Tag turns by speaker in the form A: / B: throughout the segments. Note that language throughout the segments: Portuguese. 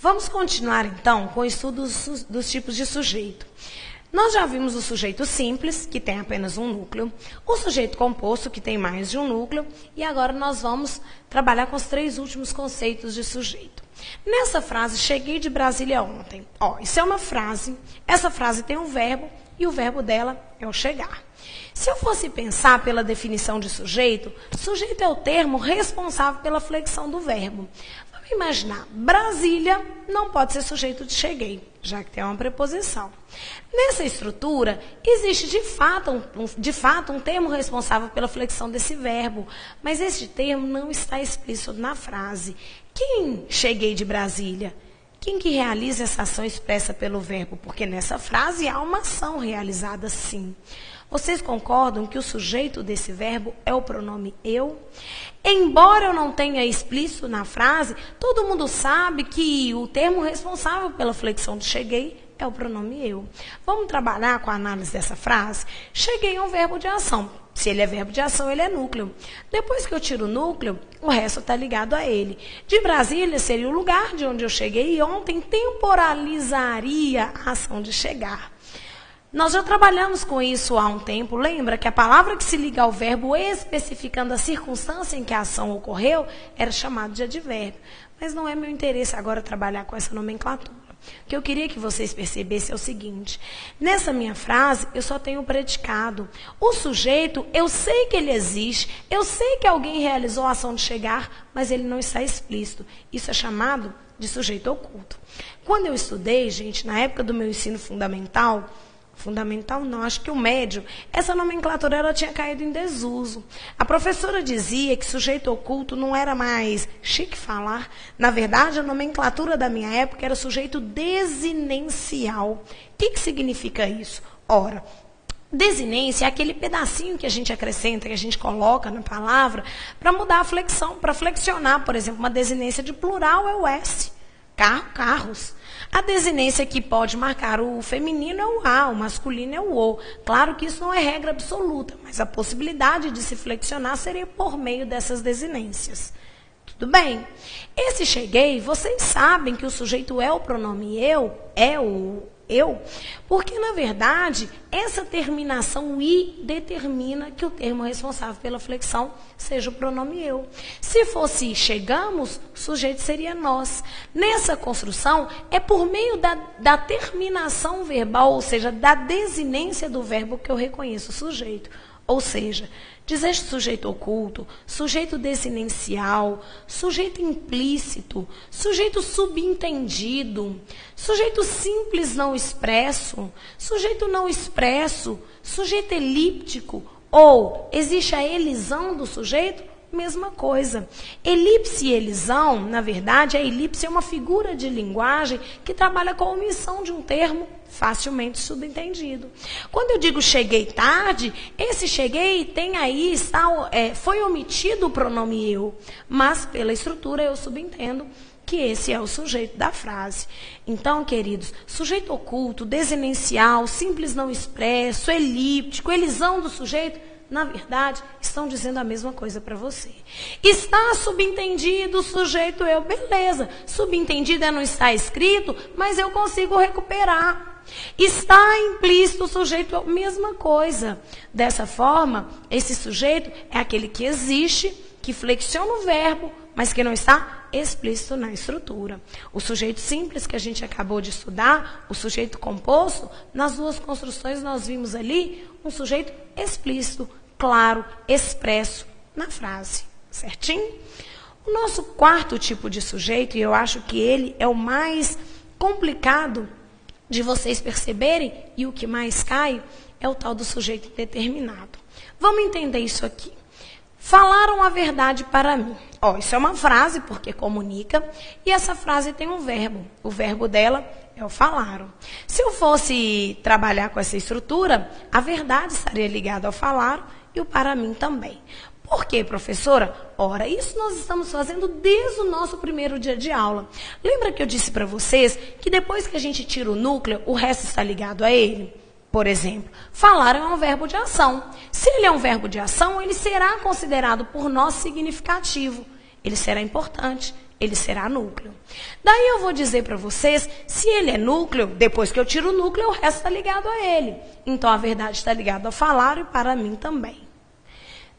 A: Vamos continuar, então, com o estudo dos tipos de sujeito. Nós já vimos o sujeito simples, que tem apenas um núcleo, o sujeito composto, que tem mais de um núcleo, e agora nós vamos trabalhar com os 3 últimos conceitos de sujeito. Nessa frase, cheguei de Brasília ontem. Isso é uma frase, essa frase tem um verbo, e o verbo dela é o chegar. Se eu fosse pensar pela definição de sujeito, sujeito é o termo responsável pela flexão do verbo. Vamos imaginar, Brasília não pode ser sujeito de cheguei, já que tem uma preposição. Nessa estrutura, existe de fato um termo responsável pela flexão desse verbo, mas este termo não está explícito na frase. Quem cheguei de Brasília? Quem que realiza essa ação expressa pelo verbo? Porque nessa frase há uma ação realizada sim. Vocês concordam que o sujeito desse verbo é o pronome eu? Embora eu não tenha explícito na frase, todo mundo sabe que o termo responsável pela flexão de cheguei é o pronome eu. Vamos trabalhar com a análise dessa frase? Cheguei é um verbo de ação. Se ele é verbo de ação, ele é núcleo. Depois que eu tiro o núcleo, o resto está ligado a ele. De Brasília seria o lugar de onde eu cheguei e ontem temporalizaria a ação de chegar. Nós já trabalhamos com isso há um tempo. Lembra que a palavra que se liga ao verbo especificando a circunstância em que a ação ocorreu era chamada de advérbio. Mas não é meu interesse agora trabalhar com essa nomenclatura. O que eu queria que vocês percebessem é o seguinte. Nessa minha frase, eu só tenho o predicado. O sujeito, eu sei que ele existe, eu sei que alguém realizou a ação de chegar, mas ele não está explícito. Isso é chamado de sujeito oculto. Quando eu estudei, gente, na época do meu ensino fundamental não, acho que o médio, essa nomenclatura ela tinha caído em desuso. A professora dizia que sujeito oculto não era mais chique falar. Na verdade, a nomenclatura da minha época era sujeito desinencial. O que significa isso? Ora, desinência é aquele pedacinho que a gente acrescenta, que a gente coloca na palavra para mudar a flexão, para flexionar, por exemplo, uma desinência de plural é o S. Carros. A desinência que pode marcar o feminino é o A, o masculino é o O. Claro que isso não é regra absoluta, mas a possibilidade de se flexionar seria por meio dessas desinências. Tudo bem? Esse cheguei, vocês sabem que o sujeito é o pronome eu, é o eu, porque, na verdade, essa terminação i determina que o termo responsável pela flexão seja o pronome eu. Se fosse chegamos, o sujeito seria nós. Nessa construção, é por meio da terminação verbal, ou seja, da desinência do verbo que eu reconheço o sujeito. Ou seja, dizer sujeito oculto, sujeito desinencial, sujeito implícito, sujeito subentendido, sujeito simples não expresso, sujeito não expresso, sujeito elíptico, ou existe a elisão do sujeito, mesma coisa. Elipse e elisão, na verdade, a elipse é uma figura de linguagem que trabalha com a omissão de um termo facilmente subentendido. Quando eu digo cheguei tarde, esse cheguei tem aí, foi omitido o pronome eu, mas pela estrutura eu subentendo que esse é o sujeito da frase. Então, queridos, sujeito oculto, desinencial, simples não expresso, elíptico, elisão do sujeito, na verdade, estão dizendo a mesma coisa para você. Está subentendido o sujeito eu, beleza. Subentendido é não está escrito, mas eu consigo recuperar. Está implícito o sujeito eu, mesma coisa. Dessa forma, esse sujeito é aquele que existe, que flexiona o verbo, mas que não está explícito na estrutura. O sujeito simples que a gente acabou de estudar, o sujeito composto, nas 2 construções nós vimos ali um sujeito explícito, claro, expresso na frase. Certinho? O nosso 4º tipo de sujeito, e eu acho que ele é o mais complicado de vocês perceberem, e o que mais cai, é o tal do sujeito determinado. Vamos entender isso aqui. Falaram a verdade para mim. Isso é uma frase, porque comunica, e essa frase tem um verbo. O verbo dela é o falaram. Se eu fosse trabalhar com essa estrutura, a verdade estaria ligada ao falaram e o para mim também. Por quê, professora? Ora, isso nós estamos fazendo desde o nosso primeiro dia de aula. Lembra que eu disse para vocês que depois que a gente tira o núcleo, o resto está ligado a ele? Por exemplo, falar é um verbo de ação. Se ele é um verbo de ação, ele será considerado por nós significativo. Ele será importante. ele será núcleo. Daí eu vou dizer para vocês, se ele é núcleo, depois que eu tiro o núcleo, o resto está ligado a ele. Então, a verdade está ligada ao falar e para mim também.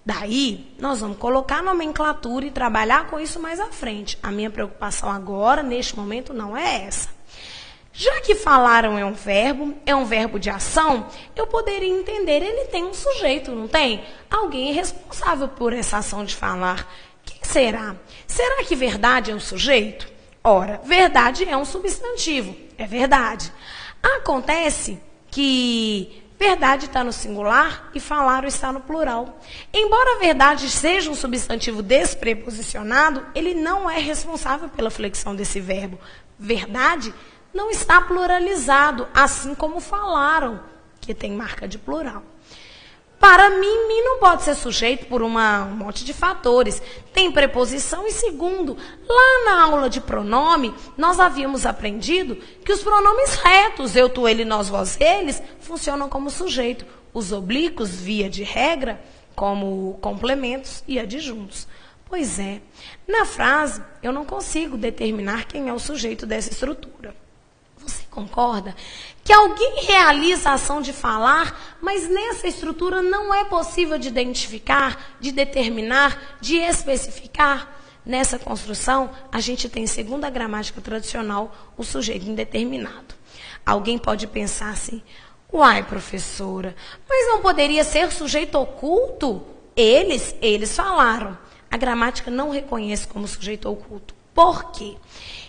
A: Daí, nós vamos colocar nomenclatura e trabalhar com isso mais à frente. A minha preocupação agora, neste momento, não é essa. Já que falaram é um verbo de ação, eu poderia entender, ele tem um sujeito, não tem? Alguém é responsável por essa ação de falar. Quem será? Será que verdade é um sujeito? Ora, verdade é um substantivo, é verdade. Acontece que verdade está no singular e falaram está no plural. Embora a verdade seja um substantivo despreposicionado, ele não é responsável pela flexão desse verbo. Verdade não está pluralizado, assim como falaram, que tem marca de plural. Para mim não pode ser sujeito por um monte de fatores. Tem preposição e segundo. Lá na aula de pronome, nós havíamos aprendido que os pronomes retos, eu, tu, ele, nós, vós, eles, funcionam como sujeito. Os oblíquos, via de regra, como complementos e adjuntos. Pois é, na frase eu não consigo determinar quem é o sujeito dessa estrutura. Você concorda que alguém realiza a ação de falar, mas nessa estrutura não é possível de identificar, de determinar, de especificar? Nessa construção, a gente tem, segundo a gramática tradicional, o sujeito indeterminado. Alguém pode pensar assim, uai, professora, mas não poderia ser sujeito oculto? Eles falaram. A gramática não reconhece como sujeito oculto. Por quê?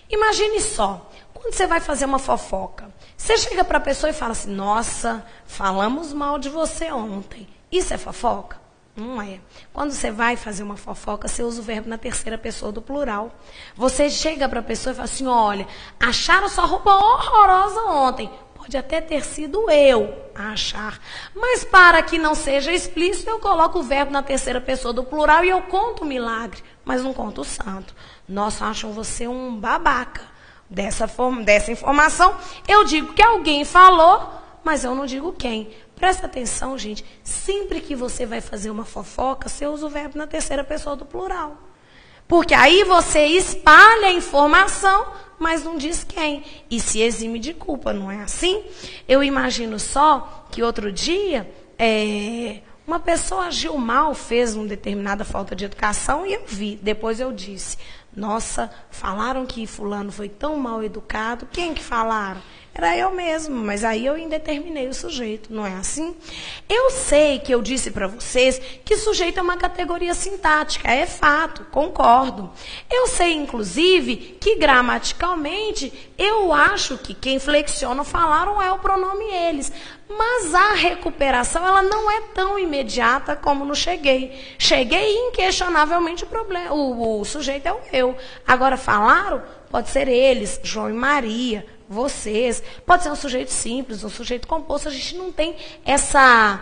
A: Imagine só. Quando você vai fazer uma fofoca, você chega para a pessoa e fala assim, nossa, falamos mal de você ontem. Isso é fofoca? Não é. Quando você vai fazer uma fofoca, você usa o verbo na terceira pessoa do plural. Você chega para a pessoa e fala assim, olha, acharam sua roupa horrorosa ontem. Pode até ter sido eu a achar. Mas para que não seja explícito, eu coloco o verbo na terceira pessoa do plural e eu conto o milagre, mas não conto o santo. Nossa, acham você um babaca. Dessa informação, eu digo que alguém falou, mas eu não digo quem. Presta atenção, gente. Sempre que você vai fazer uma fofoca, você usa o verbo na terceira pessoa do plural. Porque aí você espalha a informação, mas não diz quem. E se exime de culpa, não é assim? Eu imagino só que outro dia, uma pessoa agiu mal, fez uma determinada falta de educação e eu vi. Depois eu disse, nossa, falaram que fulano foi tão mal educado. Quem que falaram? Era eu mesmo, mas aí eu indeterminei o sujeito, não é assim? Eu sei que eu disse para vocês que sujeito é uma categoria sintática, é fato, concordo. Eu sei, inclusive, que gramaticalmente eu acho que quem flexiona o falaram é o pronome eles. Mas a recuperação ela não é tão imediata como no cheguei. Cheguei inquestionavelmente o sujeito é o eu. Agora falaram, pode ser eles, João e Maria, vocês. Pode ser um sujeito simples, um sujeito composto. A gente não tem essa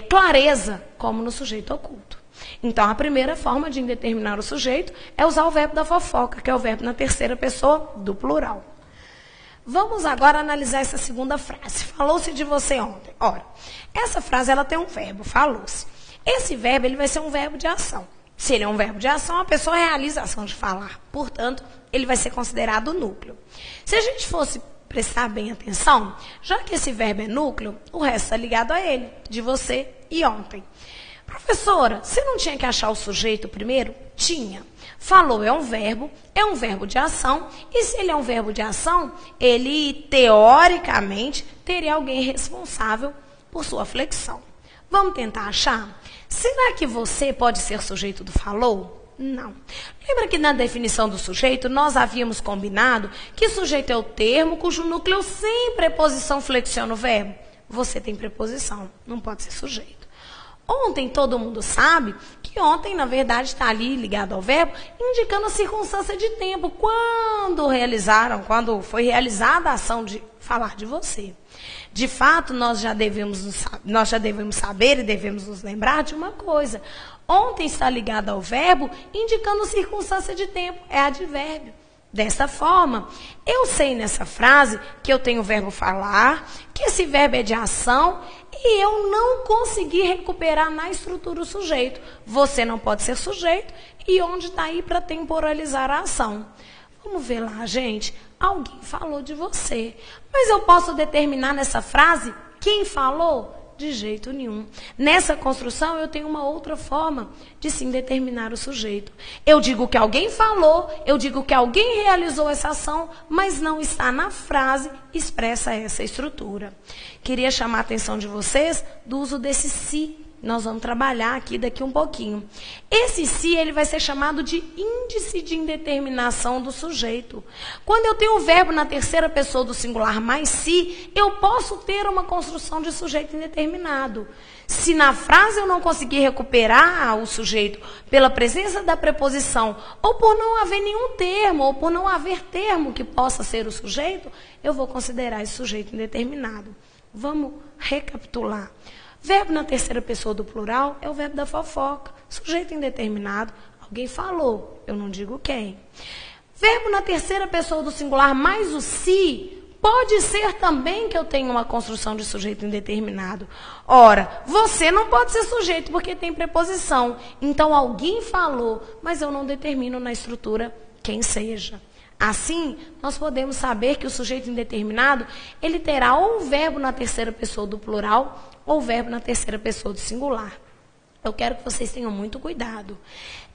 A: clareza como no sujeito oculto. Então, a primeira forma de indeterminar o sujeito é usar o verbo da fofoca, que é o verbo na terceira pessoa do plural. Vamos agora analisar essa segunda frase. Falou-se de você ontem. Ora, essa frase ela tem um verbo, falou-se. Esse verbo ele vai ser um verbo de ação. Se ele é um verbo de ação, a pessoa realiza a ação de falar. Portanto, ele vai ser considerado núcleo. Se a gente fosse prestar bem atenção, já que esse verbo é núcleo, o resto está ligado a ele, de você e ontem. Professora, você não tinha que achar o sujeito primeiro? Tinha. Falou é um verbo de ação, e se ele é um verbo de ação, ele, teoricamente, teria alguém responsável por sua flexão. Vamos tentar achar? Será que você pode ser sujeito do falou? Não. Lembra que na definição do sujeito, nós havíamos combinado que sujeito é o termo cujo núcleo sem preposição flexiona o verbo? Você tem preposição, não pode ser sujeito. Ontem, todo mundo sabe que ontem, na verdade, está ali ligado ao verbo, indicando a circunstância de tempo, quando foi realizada a ação de falar de você. De fato, nós já devemos saber e devemos nos lembrar de uma coisa. Ontem está ligado ao verbo, indicando circunstância de tempo, é advérbio. Dessa forma, eu sei nessa frase que eu tenho o verbo falar, que esse verbo é de ação e eu não consegui recuperar na estrutura o sujeito. Você não pode ser sujeito e onde está aí para temporalizar a ação? Vamos ver lá, gente. Alguém falou de você. Mas eu posso determinar nessa frase quem falou? De jeito nenhum. Nessa construção, eu tenho uma outra forma de sim determinar o sujeito. Eu digo que alguém falou, eu digo que alguém realizou essa ação, mas não está na frase expressa essa estrutura. Queria chamar a atenção de vocês do uso desse se. Nós vamos trabalhar aqui daqui um pouquinho. Esse se, ele vai ser chamado de índice de indeterminação do sujeito. Quando eu tenho o verbo na terceira pessoa do singular mais se, eu posso ter uma construção de sujeito indeterminado. Se na frase eu não conseguir recuperar o sujeito pela presença da preposição, ou por não haver nenhum termo, ou por não haver termo que possa ser o sujeito, eu vou considerar esse sujeito indeterminado. Vamos recapitular. Verbo na terceira pessoa do plural é o verbo da fofoca. Sujeito indeterminado, alguém falou, eu não digo quem. Verbo na terceira pessoa do singular mais o se, pode ser também que eu tenha uma construção de sujeito indeterminado. Ora, você não pode ser sujeito porque tem preposição. Então, alguém falou, mas eu não determino na estrutura quem seja. Assim, nós podemos saber que o sujeito indeterminado, ele terá ou o verbo na terceira pessoa do plural, ou o verbo na terceira pessoa do singular. Eu quero que vocês tenham muito cuidado.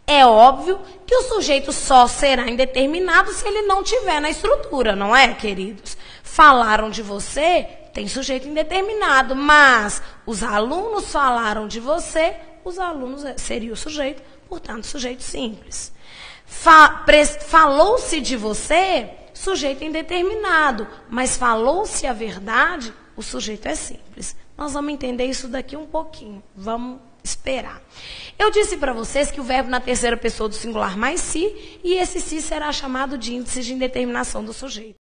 A: É óbvio que o sujeito só será indeterminado se ele não tiver na estrutura, não é, queridos? Falaram de você, tem sujeito indeterminado, mas os alunos falaram de você, os alunos seria o sujeito, portanto, sujeito simples. Falou-se de você, sujeito indeterminado, mas falou-se a verdade, o sujeito é simples. Nós vamos entender isso daqui um pouquinho. Vamos esperar. Eu disse para vocês que o verbo na terceira pessoa do singular mais se, e esse se será chamado de índice de indeterminação do sujeito.